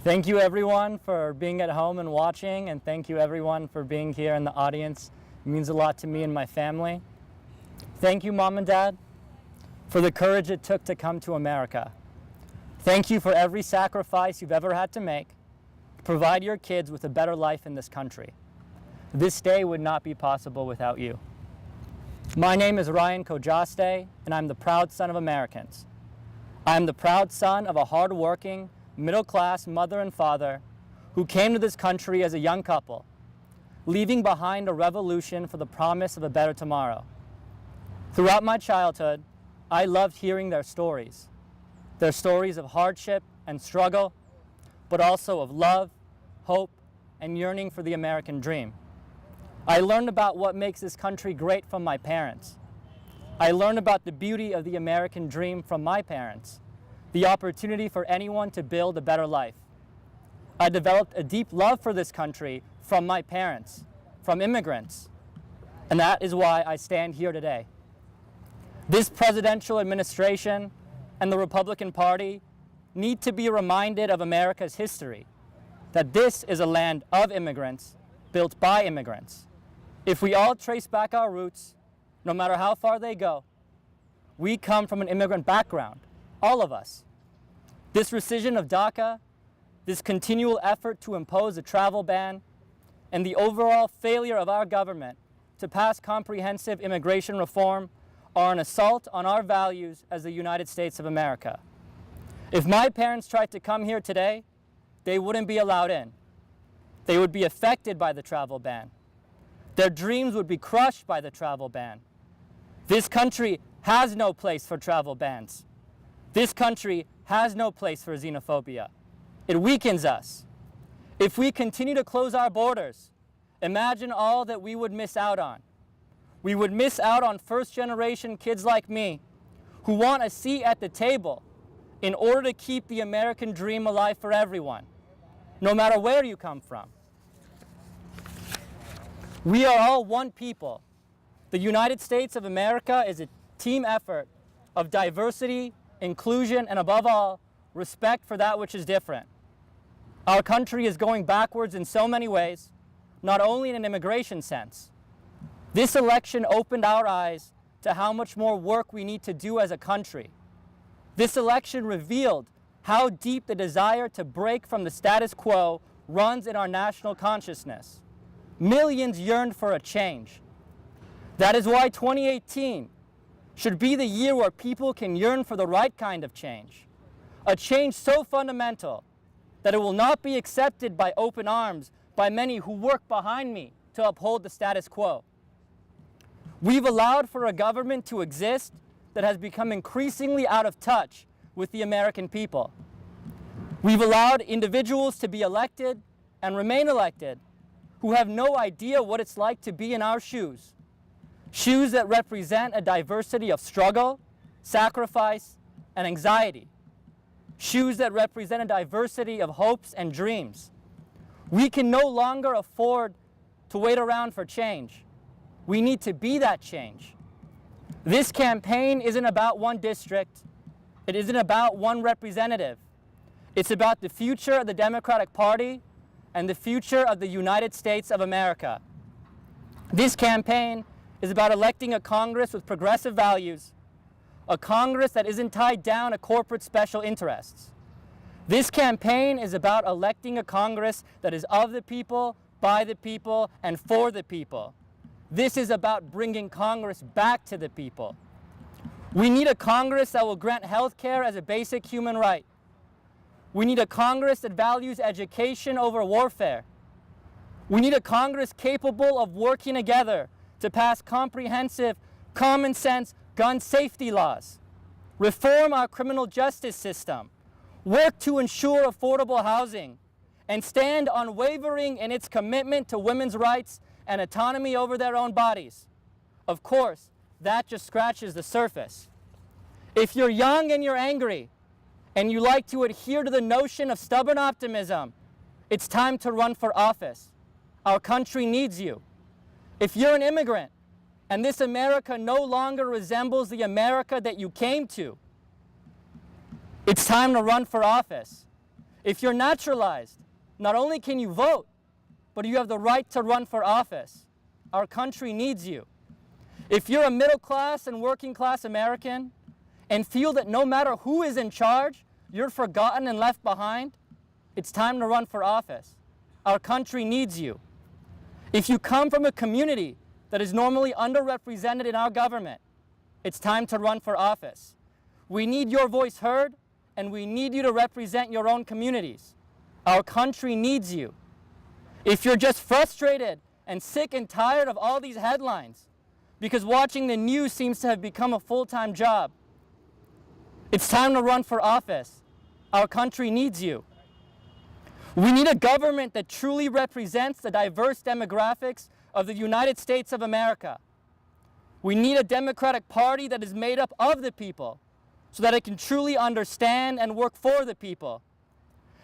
Thank you everyone for being at home and watching, and thank you everyone for being here in the audience. It means a lot to me and my family. Thank you, Mom and Dad, for the courage it took to come to America. Thank you for every sacrifice you've ever had to make to provide your kids with a better life in this country. This day would not be possible without you. My name is Ryan Khojasteh, and I'm the proud son of Americans. I'm the proud son of a hard-working, middle-class mother and father who came to this country as a young couple, leaving behind a revolution for the promise of a better tomorrow. Throughout my childhood, I loved hearing their stories of hardship and struggle, but also of love, hope, and yearning for the American dream. I learned about what makes this country great from my parents. I learned about the beauty of the American dream from my parents, the opportunity for anyone to build a better life. I developed a deep love for this country from my parents, from immigrants, and that is why I stand here today. This presidential administration and the Republican Party need to be reminded of America's history, that this is a land of immigrants, built by immigrants. If we all trace back our roots, no matter how far they go, we come from an immigrant background, all of us. This rescission of DACA, this continual effort to impose a travel ban, and the overall failure of our government to pass comprehensive immigration reform are an assault on our values as the United States of America. If my parents tried to come here today, they wouldn't be allowed in. They would be affected by the travel ban. Their dreams would be crushed by the travel ban. This country has no place for travel bans. This country has no place for xenophobia. It weakens us. If we continue to close our borders, imagine all that we would miss out on. We would miss out on first-generation kids like me who want a seat at the table in order to keep the American dream alive for everyone, no matter where you come from. We are all one people. The United States of America is a team effort of diversity, inclusion, and above all, respect for that which is different. Our country is going backwards in so many ways, not only in an immigration sense. This election opened our eyes to how much more work we need to do as a country. This election revealed how deep the desire to break from the status quo runs in our national consciousness. Millions yearned for a change. That is why 2018 should be the year where people can yearn for the right kind of change. A change so fundamental that it will not be accepted by open arms by many who work behind me to uphold the status quo. We've allowed for a government to exist that has become increasingly out of touch with the American people. We've allowed individuals to be elected and remain elected who have no idea what it's like to be in our shoes. Shoes that represent a diversity of struggle, sacrifice, and anxiety. Shoes that represent a diversity of hopes and dreams. We can no longer afford to wait around for change. We need to be that change. This campaign isn't about one district. It isn't about one representative. It's about the future of the Democratic Party and the future of the United States of America. This campaign is about electing a Congress with progressive values, a Congress that isn't tied down to corporate special interests. This campaign is about electing a Congress that is of the people, by the people, and for the people. This is about bringing Congress back to the people. We need a Congress that will grant health care as a basic human right. We need a Congress that values education over warfare. We need a Congress capable of working together to pass comprehensive, common-sense gun safety laws, reform our criminal justice system, work to ensure affordable housing, and stand unwavering in its commitment to women's rights and autonomy over their own bodies. Of course, that just scratches the surface. If you're young and you're angry, and you like to adhere to the notion of stubborn optimism, it's time to run for office. Our country needs you. If you're an immigrant, and this America no longer resembles the America that you came to, it's time to run for office. If you're naturalized, not only can you vote, but you have the right to run for office. Our country needs you. If you're a middle class and working class American and feel that no matter who is in charge, you're forgotten and left behind, it's time to run for office. Our country needs you. If you come from a community that is normally underrepresented in our government, it's time to run for office. We need your voice heard, and we need you to represent your own communities. Our country needs you. If you're just frustrated and sick and tired of all these headlines because watching the news seems to have become a full-time job, it's time to run for office. Our country needs you. We need a government that truly represents the diverse demographics of the United States of America. We need a Democratic Party that is made up of the people so that it can truly understand and work for the people.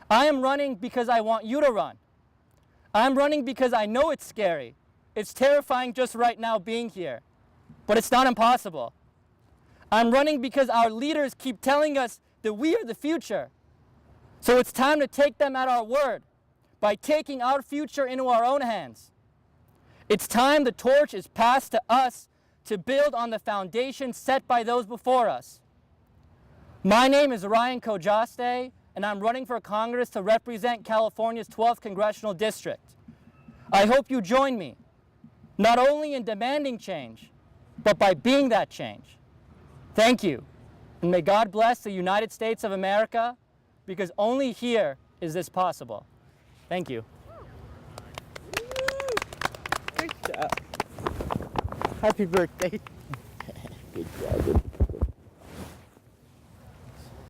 I am running because I want you to run. I'm running because I know it's scary. It's terrifying just right now being here, but it's not impossible. I'm running because our leaders keep telling us that we are the future. So it's time to take them at our word by taking our future into our own hands. It's time the torch is passed to us to build on the foundation set by those before us. My name is Ryan Khojasteh, and I'm running for Congress to represent California's 12th Congressional District. I hope you join me, not only in demanding change, but by being that change. Thank you, and may God bless the United States of America, because only here is this possible. Thank you. Good job. Happy birthday. Good job.